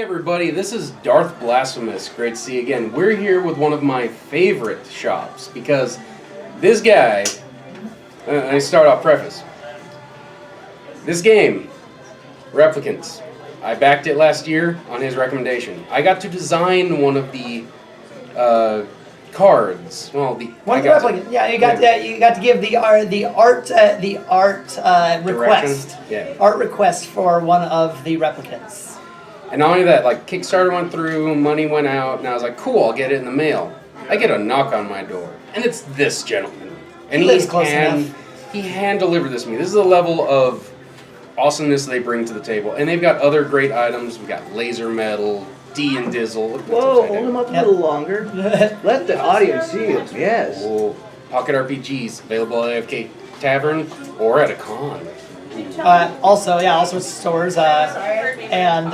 everybody, this is Darth Blasphemous. Great to see you again. We're here with one of my favorite shops because this guy, I start off preface. This game, Replicants, I backed it last year on his recommendation. I got to design one of the cards. Well, the one replicant. Yeah, you got to give the art request. Yeah. Art request for one of the replicants. And not only that, like Kickstarter went through, money went out, and I was like, cool, I'll get it in the mail. I get a knock on my door, and it's this gentleman. And he lives close enough. He hand delivered this to me. This is the level of awesomeness they bring to the table. And they've got other great items. We've got laser metal, D and Dizzle. Whoa, hold them up a little longer. Let the audience see them, yes. Whoa. Pocket RPGs, available at AFK Tavern or at a con. Also all sorts of stores. And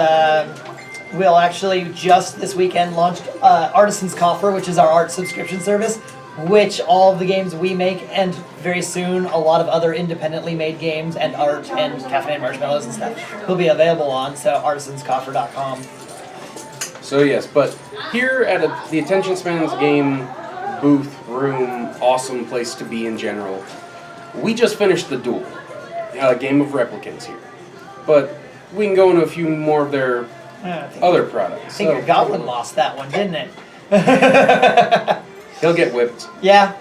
we'll actually just this weekend launched Artisan's Coffer, which is our art subscription service, which all of the games we make, and very soon a lot of other independently made games and art and caffeinated marshmallows and stuff will be available on, so artisanscoffer.com. So yes, but here at the Attention Spans game booth, room, awesome place to be in general, we just finished The Duel, a game of Replicants here. But we can go into a few more of their other products. I think your Goblin lost that one, didn't it? He'll get whipped. Yeah.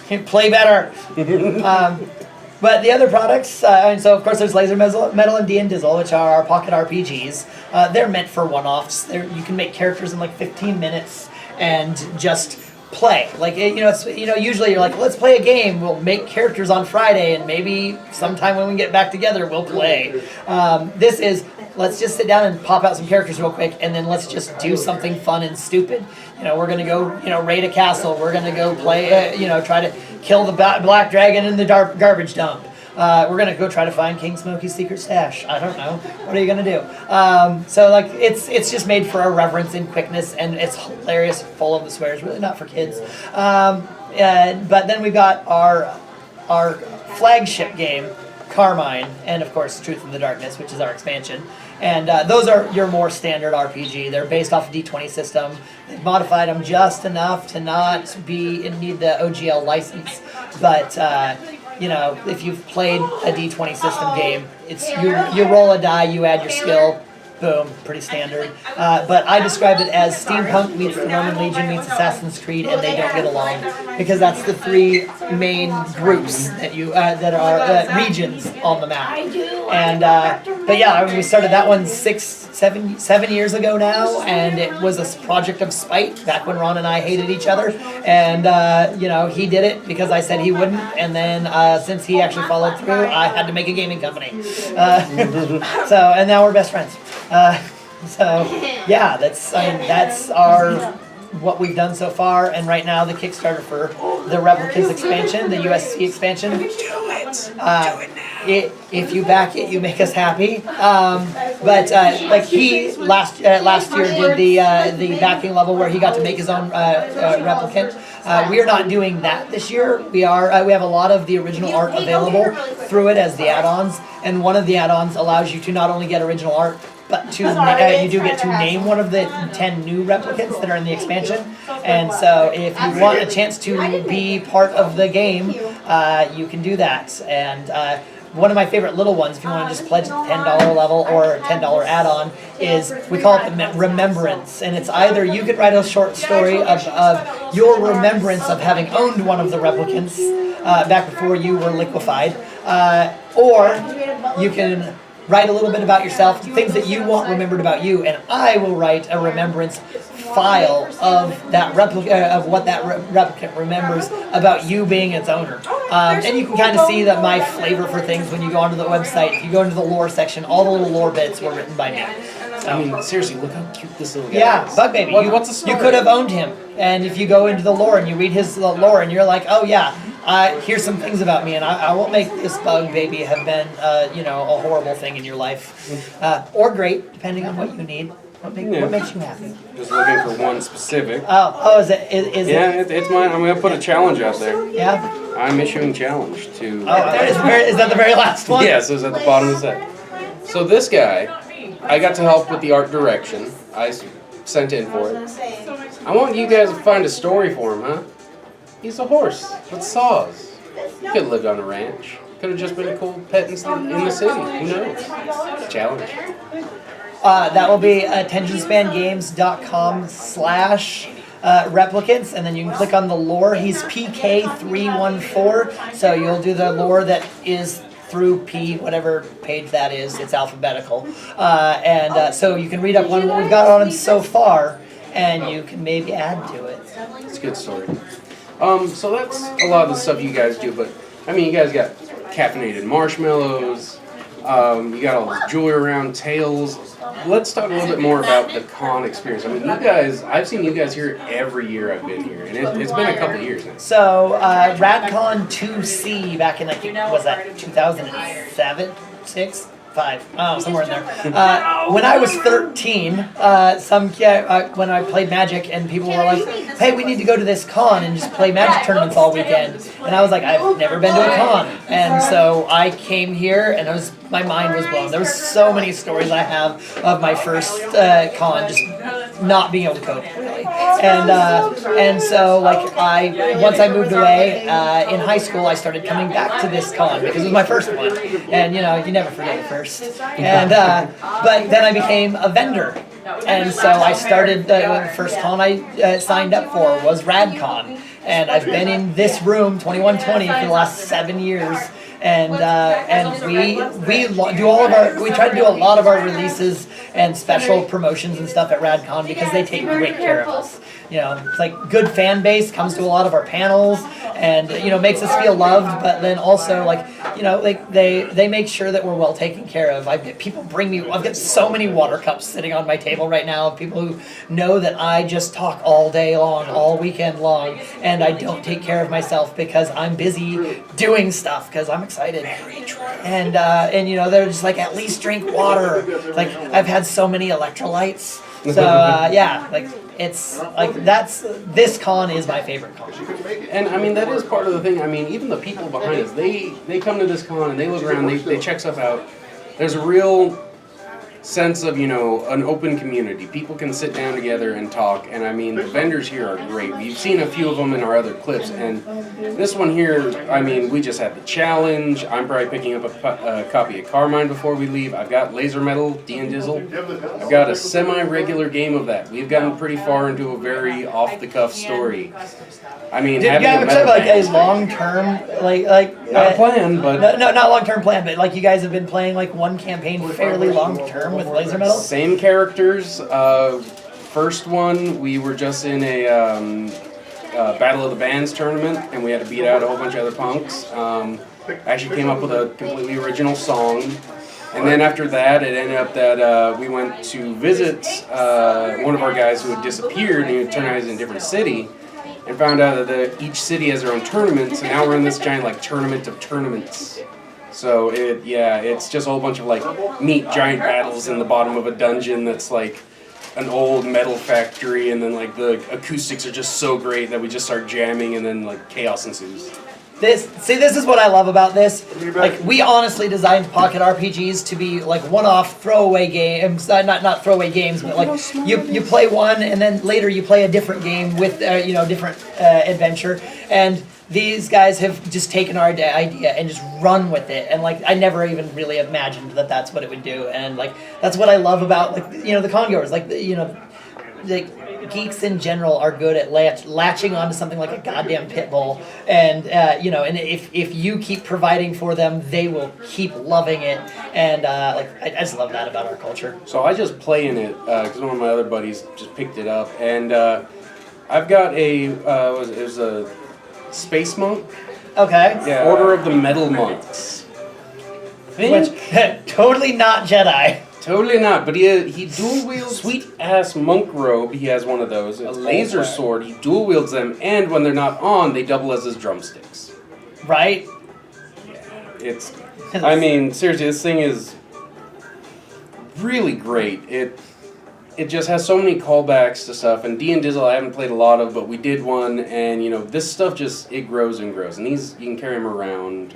Can play better. But the other products, and so of course there's Laser Metal and D and Dizzle, which are our pocket RPGs. They're meant for one-offs. You can make characters in like 15 minutes and just play. Like usually you're like, let's play a game. We'll make characters on Friday, and maybe sometime when we get back together, we'll play. This is, let's just sit down and pop out some characters real quick, and then let's just do something fun and stupid. We're gonna go, raid a castle. We're gonna go play, try to kill the black dragon in the garbage dump. We're gonna go try to find King Smokey's secret stash. I don't know. What are you gonna do? So like, it's just made for irreverence and quickness, and it's hilarious, full of the swears. Really not for kids. But then we've got our flagship game, Carmine, and of course Truth in the Darkness, which is our expansion. And those are your more standard RPG. They're based off a D20 system. They've modified them just enough to not need the OGL license. But if you've played a D20 system game, it's you roll a die, you add your skill. Boom, pretty standard. But I describe it as steampunk meets the Roman Legion meets Assassin's Creed, and they don't get along because that's the three main groups that are regions on the map. And but yeah, we started that one 7 years ago now, and it was a project of spite back when Ron and I hated each other. And he did it because I said he wouldn't, and then since he actually followed through, I had to make a gaming company. And now we're best friends. That's what we've done so far, and right now the Kickstarter for the Replicants expansion, the USC expansion. Do it. If you back it, you make us happy. Like he last year did the backing level where he got to make his own replicant. We are not doing that this year. We have a lot of the original art available through it as the add-ons, and one of the add-ons allows you to not only get original art, but you do get to name one of the 10 new replicants that are in the expansion. And so if you want a chance to be part of the game, you can do that. And one of my favorite little ones, if you want to just pledge at the $10 level or $10 add-on, is we call it the Remembrance. And it's either you could write a short story of your remembrance of having owned one of the replicants back before you were liquefied, or you can write a little bit about yourself, things that you want remembered about you, and I will write a remembrance file of that replica, of what that replicant remembers about you being its owner. And you can kind of see that my flavor for things when you go onto the website. If you go into the lore section, all the little lore bits were written by me. I mean, seriously, look how cute this little guy is. Yeah, Bug Baby. What's the story? You could have owned him, and if you go into the lore and you read his lore, and you're like, oh yeah, here's some things about me, and I won't make this Bug Baby have been, a horrible thing in your life, or great, depending on what you need. What makes you happy? Just looking for one specific. Is it? Yeah, it's mine. I'm going to put a challenge out there. Yeah? I'm issuing challenge to... is that the very last one? Yes, it was at the bottom of the set. So this guy I got to help with the art direction. I sent in for it. I want you guys to find a story for him, huh? He's a horse with saws. He could have lived on a ranch. Could have just been a cool pet in the city. Who knows? Challenge. That will be attentionspangames.com/replicants, and then you can click on the lore. He's PK314, so you'll do the lore that is through P, whatever page that is. It's alphabetical. So you can read up on what we've got on him so far, and you can maybe add to it. It's a good story. So that's a lot of the stuff you guys do, but I mean, you guys got caffeinated marshmallows, you got all this jewelry around, tails. Let's talk a little bit more about the con experience. I mean, you guys, I've seen you guys here every year I've been here, and it's been a couple of years now. So, Radcon7B back in, I think, was that 2007, 6? 5, somewhere in there. When I was 13, when I played Magic, and people were like, "Hey, we need to go to this con and just play Magic tournaments all weekend." And I was like, "I've never been to a con," and so I came here, and my mind was blown. There was so many stories I have of my first con, just not being able to cope really, and so once I moved away in high school, I started coming back to this con because it was my first one, and you never forget the first. And but then I became a vendor, and so I started. The first con I signed up for was Radcon, and I've been in this room 2120 for the last 7 years. And we try to do a lot of our releases and special promotions and stuff at Radcon because they take great care of us. It's like good fan base comes to a lot of our panels and makes us feel loved, but then also they make sure that we're well taken care of. People bring me. I've got so many water cups sitting on my table right now of people who know that I just talk all day long, all weekend long, and I don't take care of myself because I'm busy doing stuff because I'm excited. And they're just like, at least drink water. Like, I've had so many electrolytes. So this con is my favorite con. And I mean, that is part of the thing. I mean, even the people behind us, they come to this con and they look around, they check stuff out. There's a real sense of, an open community. People can sit down together and talk, and I mean, the vendors here are great. We've seen a few of them in our other clips, and this one here, I mean, we just had the challenge. I'm probably picking up a copy of Carmine before we leave. I've got Laser Metal, D&Dizzle. I've got a semi-regular game of that. We've gotten pretty far into a very off-the-cuff story. I mean, having a long-term, not a plan, but not long-term plan, but you guys have been playing one campaign fairly long-term with Laser Metal. Same characters. First one, we were just in a Battle of the Bands tournament, and we had to beat out a whole bunch of other punks. Actually came up with a completely original song. And then after that, it ended up that we went to visit one of our guys who had disappeared, and he turned out he was in a different city. And found out that each city has their own tournament, so now we're in this giant tournament of tournaments. So it's just a whole bunch of neat giant battles in the bottom of a dungeon that's an old metal factory, and then the acoustics are just so great that we just start jamming, and then chaos ensues. This is what I love about this. We honestly designed pocket RPGs to be one-off throwaway games. Not throwaway games, but you play one and then later you play a different game with different adventure. And these guys have just taken our idea and just run with it. And I never even really imagined that that's what it would do. And that's what I love about the congoers. Geeks in general are good at latching onto something like a goddamn pit bull, and and if you keep providing for them, they will keep loving it, and I just love that about our culture. So I just play in it because one of my other buddies just picked it up, and I've got it was a space monk. Okay. Yeah, Order of the Metal Monks. Which totally not Jedi. Totally not, but he dual wields sweet ass monk robe. He has one of those. A laser sword. He dual wields them, and when they're not on, they double as his drumsticks. Right? Yeah, I mean, seriously, this thing is really great. it just has so many callbacks to stuff. And D and Dizzle I haven't played a lot of, but we did one, and this stuff just it grows and grows. And these you can carry them around.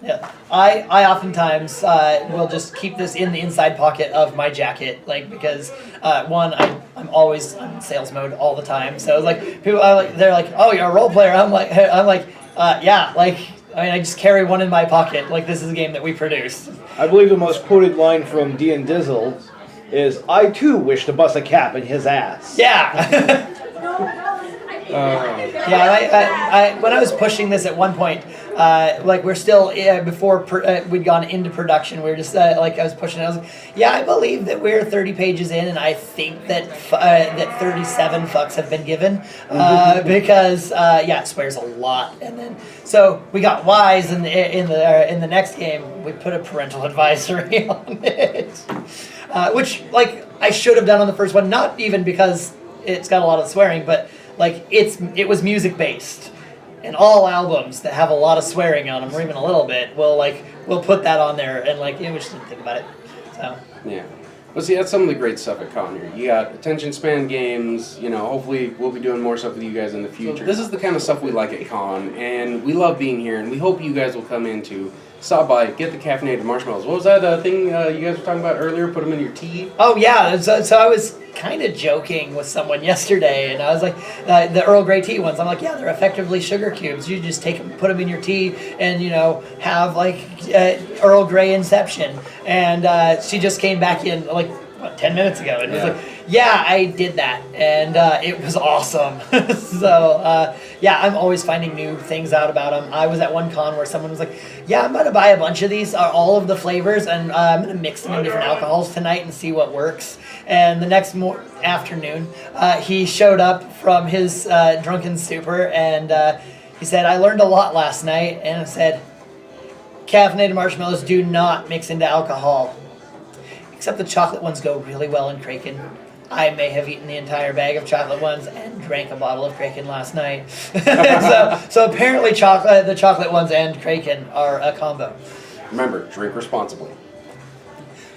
Yeah, I oftentimes will just keep this in the inside pocket of my jacket, like because one I'm always in sales mode all the time. So like people they're like, oh, you're a role player. I'm like yeah, like. I mean, I just carry one in my pocket, like this is a game that we produced. I believe the most quoted line from D and Dizzle is, "I too wish to bust a cap in his ass." Yeah. Yeah, I when I was pushing this at one point, like we're still before we'd gone into production, we were just like I was pushing it. I was like, yeah, I believe that we're 30 pages in, and I think that that 37 fucks have been given because it swears a lot. And then so we got Y's in the next game. We put a parental advisory on it, which like I should have done on the first one, not even because it's got a lot of swearing, but like it was music based, and all albums that have a lot of swearing on them, or even a little bit, we'll put that on there, and like we just didn't think about it. So yeah, well, see, that's some of the great stuff at Con here. You got attention span games. Hopefully we'll be doing more stuff with you guys in the future. So this is the kind of stuff we like at Con, and we love being here, and we hope you guys will come in to stop by, get the caffeinated marshmallows. What was that thing you guys were talking about earlier? Put them in your tea? Oh yeah, so I was kind of joking with someone yesterday, and I was like, the Earl Grey tea ones. I'm like, yeah, they're effectively sugar cubes. You just take them, put them in your tea, and have like Earl Grey Inception. And she just came back in like 10 minutes ago, and was like, yeah, I did that, and it was awesome. So I'm always finding new things out about them. I was at one con where someone was like, yeah, I'm gonna buy a bunch of these, all of the flavors, and I'm gonna mix them in different alcohols tonight and see what works. And the next afternoon, he showed up from his drunken stupor, and he said, I learned a lot last night, and I said, caffeinated marshmallows do not mix into alcohol. Except the chocolate ones go really well in Kraken. I may have eaten the entire bag of chocolate ones and drank a bottle of Kraken last night. so apparently the chocolate ones and Kraken are a combo. Remember, drink responsibly.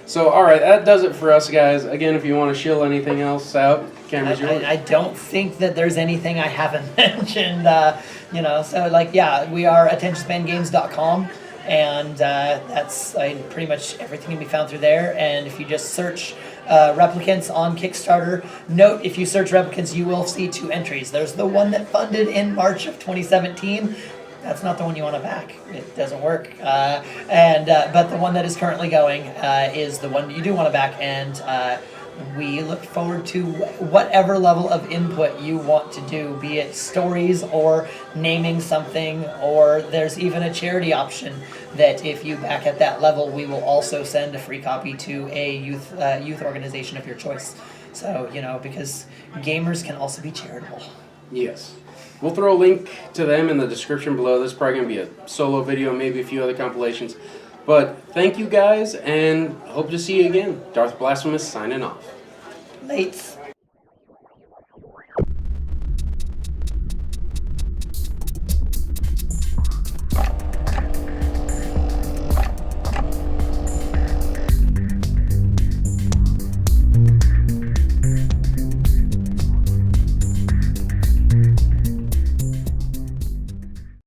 So, all right, that does it for us, guys. Again, if you want to shill anything else out, camera's yours. I don't think that there's anything I haven't mentioned. So we are attentionspangames.com. And that's pretty much everything can be found through there. And if you just search Replicants on Kickstarter, note if you search Replicants, you will see 2 entries. There's the one that funded in March of 2017. That's not the one you want to back. It doesn't work. But the one that is currently going is the one you do want to back. And we look forward to whatever level of input you want to do, be it stories or naming something, or there's even a charity option that if you back at that level, we will also send a free copy to a youth organization of your choice. So, because gamers can also be charitable. Yes. We'll throw a link to them in the description below. This is probably going to be a solo video, maybe a few other compilations. But thank you guys, and hope to see you again. Darth Blasphemous signing off. Lates.